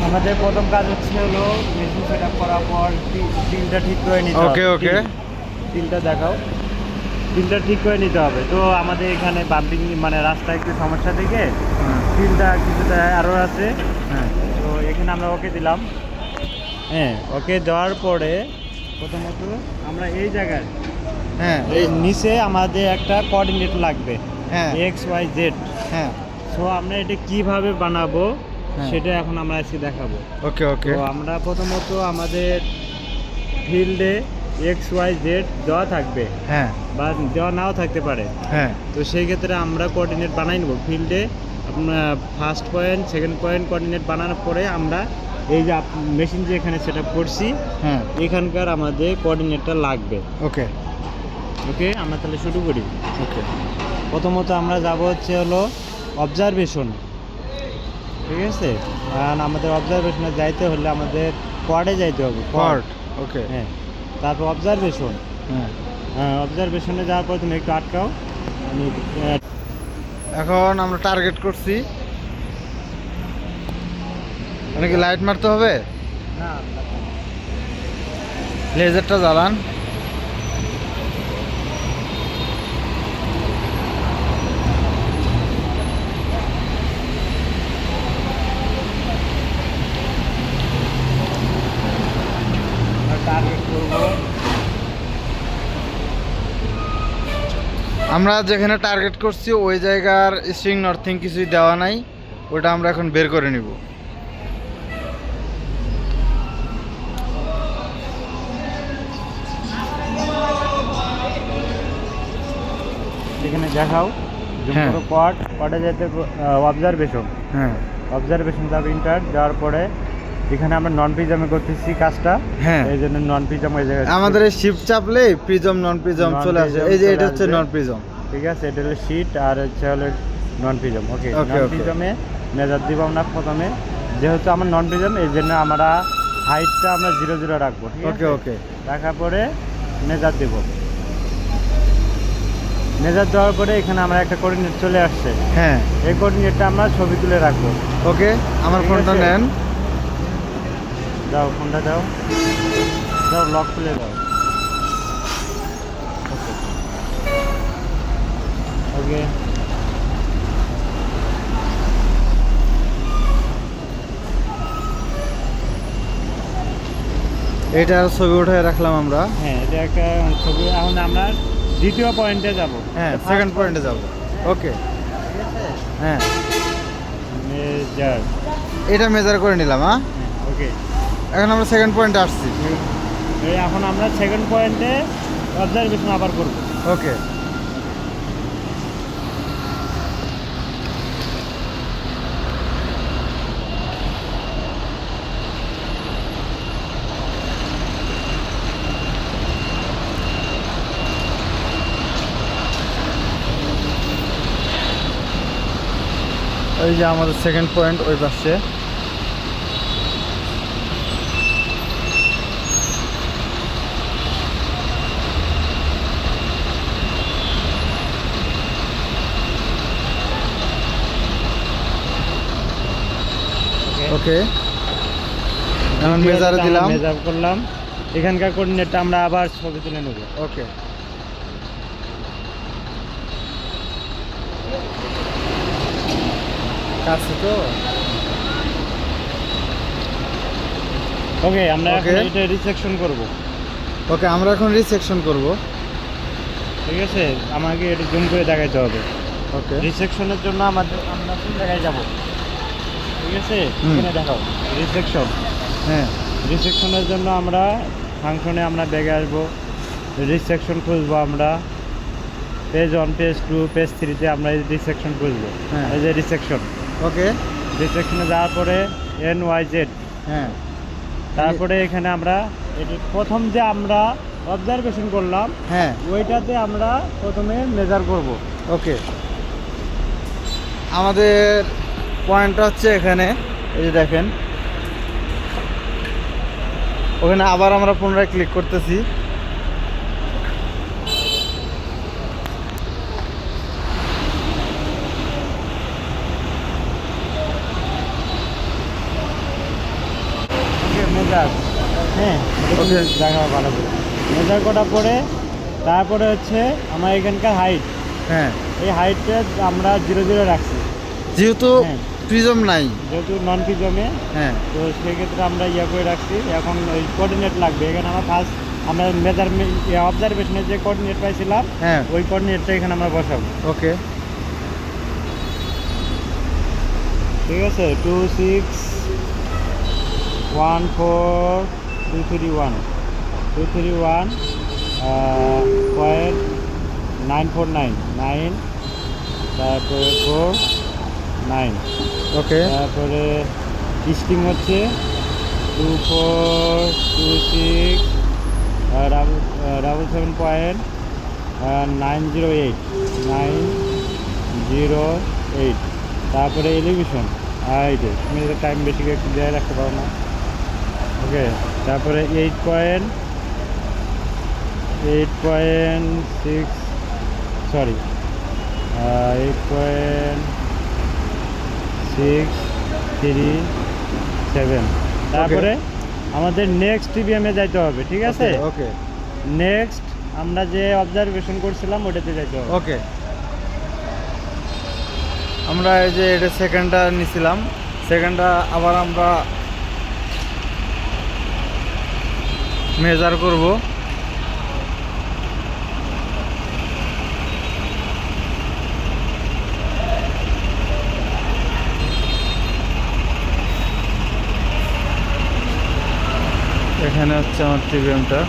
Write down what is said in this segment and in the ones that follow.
আমাদের প্রথম কাজ হচ্ছে হলো মেশিন সেট আপ করার পর টিলটা ঠিক করে নিতে হবে। ওকে টিলটা দেখাও। টিলটা ঠিক করে নিতে হবে। তো আমাদের এখানে বাম্পিং মানে রাস্তা একটু সমস্যা থেকে টিলটা কিছুটা আরও আছে। হ্যাঁ তো এখানে আমরা ওকে দিলাম। হ্যাঁ, ওকে দেওয়ার পরে প্রথমত আমরা এই জায়গায় হ্যাঁ এই নিচে আমাদের একটা কোঅর্ডিনেট লাগবে, হ্যাঁ XYZ। হ্যাঁ সো আমরা এটা কিভাবে বানাবো হ্যাঁ। সেটা এখন আমরা আজকে দেখাবো। ওকে তো আমরা প্রথমত আমাদের ফিল্ডে XYZ দেওয়া থাকবে হ্যাঁ বা দেওয়া নাও থাকতে পারে। হ্যাঁ তো সেই ক্ষেত্রে আমরা কোঅর্ডিনেট বানাই নেব ফিল্ডে। আপনার first point second point coordinate বানানোর পরে আমরা এই যে মেশিন যে এখানে সেট আপ করছি হ্যাঁ এখানকার আমাদের কোঅর্ডিনেটটা লাগবে। ওকে ওকে, আমরা তাহলে শুরু করি। ওকে প্রথমত আমরা যাব হচ্ছে হলো অবজারভেশন, ঠিক আছে? কারণ আমাদের অবজারভেশনে যাইতে হলে আমাদের কোয়ার্ডে যাইতে হবে। কোয়ার্ড ওকে হ্যাঁ, তারপর অবজারভেশন। হ্যাঁ অবজারভেশনে যাওয়ার পর তুমি একটু আটকাও। আমি এখন আমরা টার্গেট করছি, মানে কি লাইট মারতে হবে? না, লেজারটা জ্বালান। টার্গেট করবো। আমরা যেখানে টার্গেট করছি ওই জায়গার স্ট্রিং নর্থিং কিছুই দেওয়া নাই, ওটা আমরা এখন বের করে নিব। এখানে দেখাও হ্যাঁ। কোয়ার্ডে যেতে অবজারভেশন। হ্যাঁ অবজারভেশন যাবে ইন্টার যাওয়ার পরে এখানে আমরা নন প্রিজমে করতেছি কাজটা। হ্যাঁ। এই জন্য নন প্রিজম ওই জায়গায় আমাদের এই শিফট চাপলে প্রিজম নন প্রিজম চলে আসে। এই যে এটা হচ্ছে নন প্রিজম। ঠিক আছে, এটা হলো শিট আর হচ্ছে হলো নন প্রিজম। ওকে, Okay, নন okay. প্রিজমে মেজার দিব আমরা প্রথমে। যেহেতু আমার নন প্রিজম এই জন্য আমরা হাইটটা আমরা 0 রাখবো। ঠিক আছে, ওকে ওকে রাখার পরে মেজার দেব। মেজার দেওয়ার পরে এখানে আমরা একটা কোঅর্ডিনেট চলে আসছে। হ্যাঁ এই কোঅর্ডিনেটটা আমরা ছবি তুলে রাখবো। ওকে, আমার ঠিক ফোনটা আছে। নেন। দাও, ফোনটা দাও, দাও, লক খুলে দাও। ওকে, এটা ছবি উঠায় রাখলাম আমরা। হ্যাঁ, এটা একটা ছবি। এখন আমরা দ্বিতীয় পয়েন্টে যাব। হ্যাঁ, সেকেন্ড পয়েন্টে যাব। ওকে ঠিক আছে, হ্যাঁ, মেজার। এটা মেজার করে নিলাম। হ্যাঁ ওকে, এখন আমরা সেকেন্ড পয়েন্টে আসছি। এখন আমরা সেকেন্ড পয়েন্টে অবজারভেশন আবার করব। ওকে ওই যে আমাদের সেকেন্ড পয়েন্ট ওই পাশে। ওকে, এখন মেজারে দিলাম। মেজার করলাম। এখানকার কোঅর্ডিনেটটা আমরা আবার ছবি তুলে নেব। ওকে কাছে তো। ওকে, আমরা এখন Okay. এটা রিসেকশন করব। ওকে, আমরা এখন রিসেকশন করব। ঠিক আছে, আমাকে এটা জুম করে দেখাইতে হবে। ওকে রিসেকশনের জন্য আমাদের আমরা কোন জায়গায় যাব? ঠিক আছে, হুম। এখানে দেখাও রিসেকশন। হ্যাঁ রিসেকশনের জন্য আমরা ফাংশনে আমরা ব্যাগে আসবো, রিসেকশন খুঁজবো আমরা। পেজ 1, পেজ 2, পেজ 3-তে আমরা এই রিসেকশন খুঁজবো। হ্যাঁ। এই যে রিসেকশন। ওকে রিসেকশনে যাওয়ার পরে NYZ। হ্যাঁ তারপরে এখানে আমরা এটা প্রথম যে আমরা অবজারভেশন করলাম হ্যাঁ ওইটাতে আমরা প্রথমে মেজার করব। ওকে, আমাদের পয়েন্টটা হচ্ছে এখানে। এই যে দেখেন, ওখানে আবার আমরা পুনরায় ক্লিক করতেছি। জাস্ট হ্যাঁ Okay. জায়গা ভালো করে মেজার করার পরে তারপরে হচ্ছে আমার এখানকার হাইট, হ্যাঁ এই হাইটটা আমরা 0 রাখছি যেহেতু হ্যাঁ। প্রিজম নাই। যেহেতু নন পিজমে, হ্যাঁ তো সেক্ষেত্রে আমরা ইয়ে করে রাখছি। এখন ওই কোঅর্ডিনেট লাগবে, এখানে আমরা ফার্স্ট আমরা মেজারমেন্ট অবজারভেশনের যে কোঅর্ডিনেট পাইছিলাম হ্যাঁ ওই কোঅর্ডিনেটটা এখানে আমরা বসাবো। ওকে ঠিক আছে 2614231 পয়েন্ট 949 তারপরে 49 ওকে তারপরে স্টিং হচ্ছে 2426 7.908 তারপরে এলিভেশন এইটে তুমি টাইম বেশি একটু দেওয়া রাখতে পারো না। ওকে তারপরে 8.6 সরি 8.637 তারপরে আমাদের নেক্সট টিভিএমে যাইতে হবে। ঠিক আছে ওকে নেক্সট আমরা যে অবজারভেশন করছিলাম ওটাতে যাইতে হবে। ওকে আমরা এই যে এটা সেকেন্ডটা নিছিলাম, সেকেন্ডটা আবার আমরা মেজার করব। এখানে হচ্ছে আমার টিভিএমটা।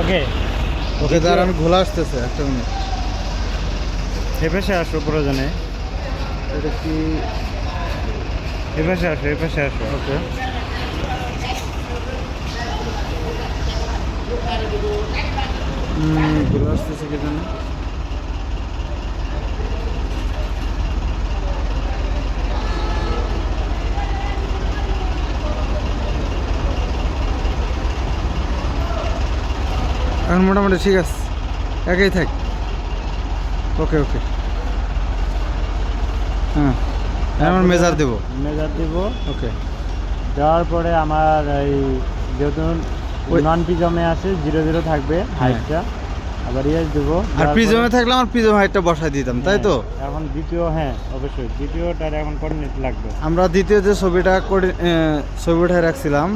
ওকে ওকে দাঁড়া, আমি ঘোলা আসতেছে একটা মিনিট। এপাশে আসো প্রয়োজনে, এটা কি এপাশে আসো এপাশে আসো। ওকে ঘোলা আসতেছে কি জানি। এখন মোটামুটি ঠিক আছে, একই থাক। ওকে ওকে হ্যাঁ আমার মেজার দেবো। মেজার দিব। ওকে দেওয়ার পরে আমার এই যেহেতু নন পিজমে আছে 0 থাকবে হাইটটা, আবার ইয়েস দেবো। আর প্রিজমে থাকলে আমার প্রিজম হাইটটা বসাই দিতাম, তাই তো? এখন দ্বিতীয়, হ্যাঁ অবশ্যই দ্বিতীয়টার এখন কোঅর্ডিনেট লাগবে। আমরা দ্বিতীয় যে ছবিটা ছবি উঠায় রাখছিলাম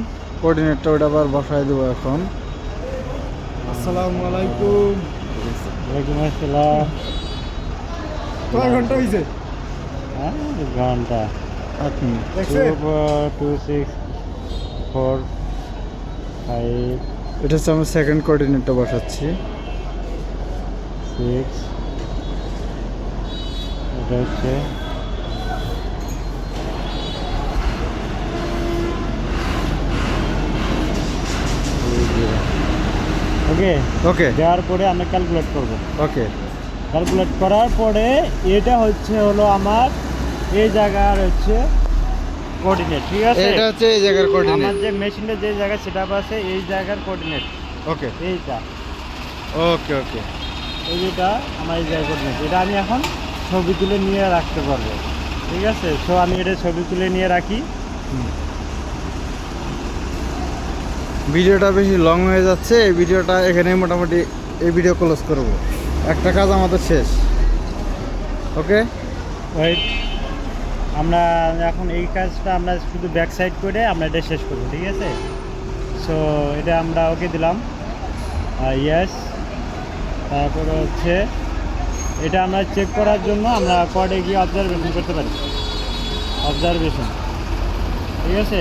কোঅর্ডিনেটটা, ওটা আবার বসাই দেবো এখন। আসসালামু আলাইকুম। ওয়ালাইকুম আসসালাম। কয় ঘন্টা হয়েছে? হ্যাঁ ঘন্টা 8 মিনিট। 2.465 এটা হচ্ছে আমরা সেকেন্ড কোঅর্ডিনেটটা বসাচ্ছি। 6 এটা হচ্ছে ওকে ওকে দেওয়ার পরে আমরা ক্যালকুলেট করব। ওকে ক্যালকুলেট করার পরে এটা হলো আমার এই জায়গার হচ্ছে কোঅর্ডিনেট। ঠিক আছে এটা হচ্ছে এই জায়গার আমার কোঅর্ডিনেট। যে মেশিনে যে জায়গায় সেটআপ আছে এই জায়গার কোঅর্ডিনেট ওকে এইটা, ওকে ওকে এই যেটা আমার এই জায়গার কোঅর্ডিনেট, এটা আমি এখন ছবি তুলে নিয়ে রাখতে পারবো। ঠিক আছে সো আমি এটা ছবি তুলে নিয়ে রাখি। ভিডিওটা বেশি লং হয়ে যাচ্ছে, এই ভিডিওটা এখানে মোটামুটি এই ভিডিও ক্লোজ করব। একটা কাজ আমাদের শেষ। ওকে ওয়েট আমরা এখন এই কাজটা আমরা শুধু ব্যাক সাইড করে আমরা এটা শেষ করবো। ঠিক আছে সো এটা আমরা ওকে দিলাম ইয়েস। তারপরে হচ্ছে এটা আমরা চেক করার জন্য আমরা কোডে গিয়ে অবজারভেশন করতে পারি। অবজারভেশন ঠিক আছে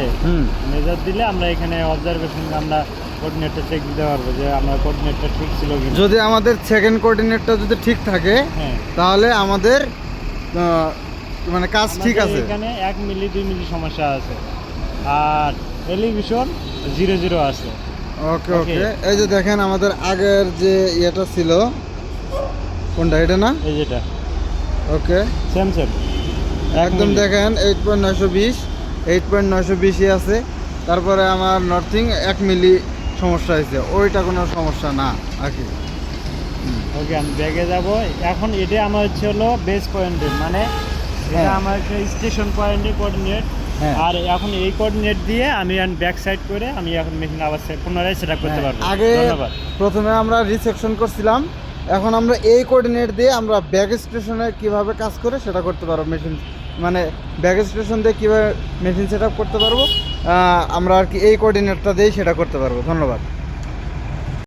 মেজার দিলে আমরা এখানে অবজারভেশন আমরা কোঅর্ডিনেটটা চেক দিতে পারবো যে আমরা কোঅর্ডিনেটটা ঠিক ছিল কি। যদি আমাদের সেকেন্ড কোঅর্ডিনেটটা যদি ঠিক থাকে হ্যাঁ তাহলে আমাদের মানে কাজ ঠিক আমাদের আছে। এখানে 1 মিলি 2 মিলি সমস্যা আছে, আর এলিভেশন 0 আছে। ওকে ওকে এই যে দেখেন আমাদের আগের যে ইয়েটা ছিল, কোনটা এটা না? এই যেটা ওকে সেম একদম দেখেন 8.920 8.920 আছে। তারপরে আমার নর্থিং 1 মিলি সমস্যা হয়েছে, ওইটা কোনো সমস্যা না আর কি। ওকে, আমি ব্যাগে যাব এখন। এটা আমার হচ্ছে হলো বেস পয়েন্টের, মানে এটা হ্যাঁ। আমার একটা স্টেশন পয়েন্টের কোঅর্ডিনেট। হ্যাঁ। আর এখন এই কোঅর্ডিনেট দিয়ে আমি ব্যাক সাইড করে আমি এখন মেশিন আবার পুনরায় সেট আপ করতে পারবো। আগে ধন্যবাদ। প্রথমে আমরা রিসেকশন করছিলাম, এখন আমরা এই কোঅর্ডিনেট দিয়ে আমরা ব্যাগ স্টেশনে কিভাবে কাজ করে সেটা করতে পারবো। মেশিন মানে ব্যাগ স্টেশন দিয়ে কীভাবে মেশিন সেট আপ করতে পারবো আমরা আর কি এই কোঅর্ডিনেটটা দিয়েই সেটা করতে পারবো। ধন্যবাদ।